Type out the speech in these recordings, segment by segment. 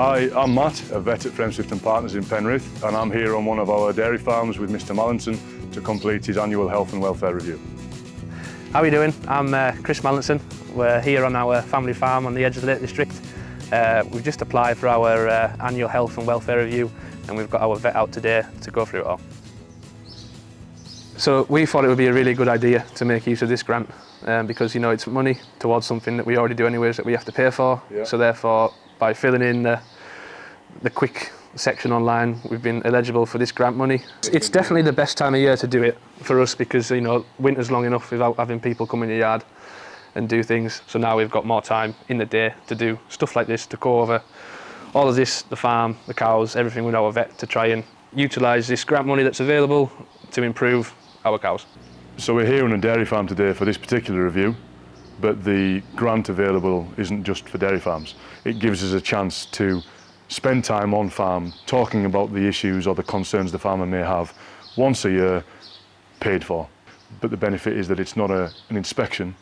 Hi, I'm Matt, a vet at Friendshift and Partners in Penrith, and I'm here on one of our dairy farms with Mr Mallinson to complete his annual health and welfare review. How are you doing? I'm Chris Mallinson. We're here on our family farm on the edge of the Lake District. We've just applied for our annual health and welfare review, and we've got our vet out today to go through it all. So we thought it would be a really good idea to make use of this grant because, you know, it's money towards something that we already do anyways that we have to pay for. Yeah. So therefore, by filling in the quick section online, we've been eligible for this grant money. It's definitely the best time of year to do it for us because, you know, winter's long enough without having people come in the yard and do things. So now we've got more time in the day to do stuff like this, to go over all of this, the farm, the cows, everything with our vet, to try and utilise this grant money that's available to improve our cows. So we're here on a dairy farm today for this particular review, but the grant available isn't just for dairy farms. It gives us a chance to spend time on farm talking about the issues or the concerns the farmer may have once a year, paid for. But the benefit is that it's not an inspection,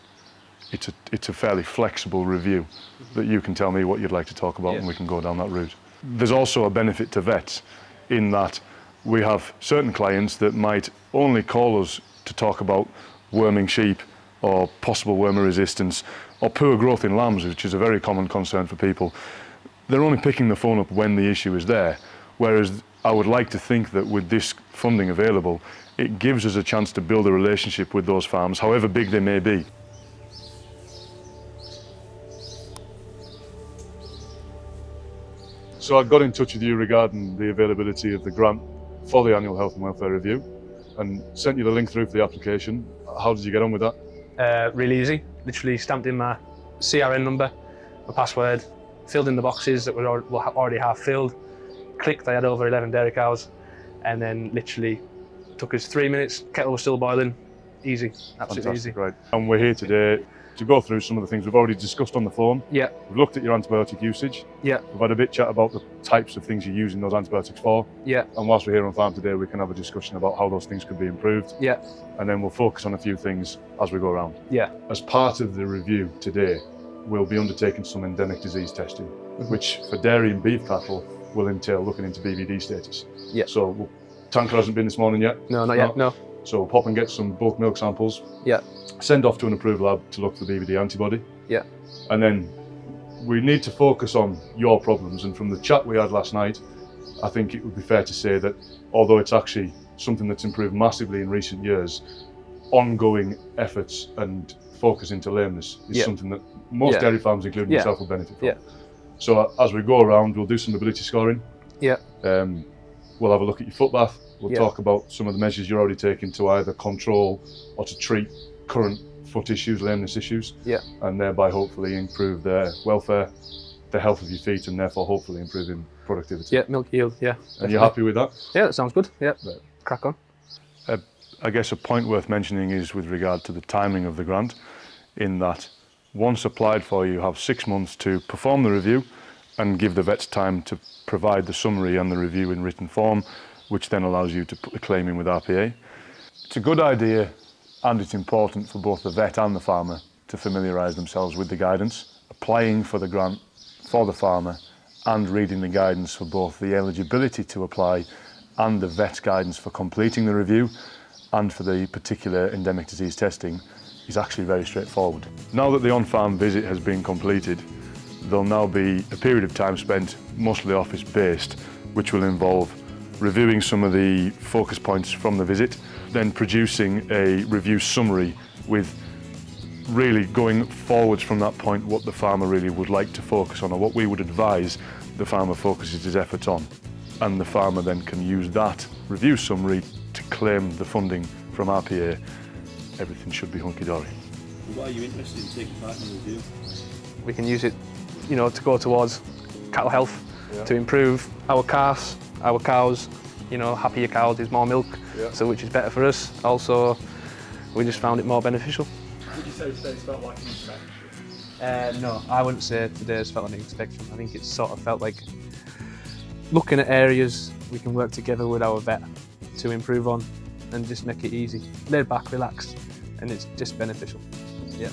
it's a fairly flexible review that you can tell me what you'd like to talk about, and we can go down that route. There's also a benefit to vets in that we have certain clients that might only call us to talk about worming sheep or possible wormer resistance or poor growth in lambs, which is a very common concern for people. They're only picking the phone up when the issue is there, whereas I would like to think that with this funding available, it gives us a chance to build a relationship with those farms, however big they may be. So I got in touch with you regarding the availability of the grant for the annual health and welfare review and sent you the link through for the application. How did you get on with that? Really easy. Literally stamped in my CRN number, my password, filled in the boxes that were already half filled, clicked, I had over 11 dairy cows, and then literally took us 3 minutes, kettle was still boiling, easy, absolutely Fantastic, easy. Right. And we're here today to go through some of the things we've already discussed on the phone. Yeah. We've looked at your antibiotic usage. Yeah. We've had a bit chat about the types of things you're using those antibiotics for. Yeah. And whilst we're here on farm today, we can have a discussion about how those things could be improved. Yeah. And then we'll focus on a few things as we go around. Yeah. As part of the review today, we'll be undertaking some endemic disease testing, which for dairy and beef cattle will entail looking into BVD status. Yeah. So tanker hasn't been this morning yet. No, not yet, no. So we'll pop and get some bulk milk samples. Yeah. Send off to an approved lab to look for BVD antibody. Yeah. And then we need to focus on your problems. And from the chat we had last night, I think it would be fair to say that although it's actually something that's improved massively in recent years, ongoing efforts and focus into lameness is something that most dairy farms, including yourself, will benefit from. Yeah. So as we go around, we'll do some ability scoring. Yeah. We'll have a look at your foot bath. We'll talk about some of the measures you're already taking to either control or to treat current foot issues, lameness issues, and thereby hopefully improve their welfare, the health of your feet, and therefore hopefully improving productivity. Yeah, milk yield, yeah. Definitely. And you're happy with that? Yeah, that sounds good, yeah. Right. Crack on. I guess a point worth mentioning is with regard to the timing of the grant, in that once applied for, you have 6 months to perform the review and give the vets time to provide the summary and the review in written form, which then allows you to put the claim in with RPA. It's a good idea, and it's important for both the vet and the farmer to familiarise themselves with the guidance, applying for the grant for the farmer and reading the guidance for both the eligibility to apply and the vet's guidance for completing the review and for the particular endemic disease testing is actually very straightforward. Now that the on-farm visit has been completed, there'll now be a period of time spent, mostly office-based, which will involve reviewing some of the focus points from the visit, then producing a review summary with really going forwards from that point what the farmer really would like to focus on, or what we would advise the farmer focuses his efforts on. And the farmer then can use that review summary to claim the funding from RPA. Everything should be hunky-dory. What are you interested in taking part in the review? We can use it, you know, to go towards cattle health, to improve our calves, our cows. You know, happier cows is more milk, so which is better for us. Also, we just found it more beneficial. Would you say today's felt like an inspection? No, I wouldn't say today's felt like an inspection. I think it's sort of felt like looking at areas we can work together with our vet to improve on and just make it easy. Laid back, relaxed, and it's just beneficial. Yeah.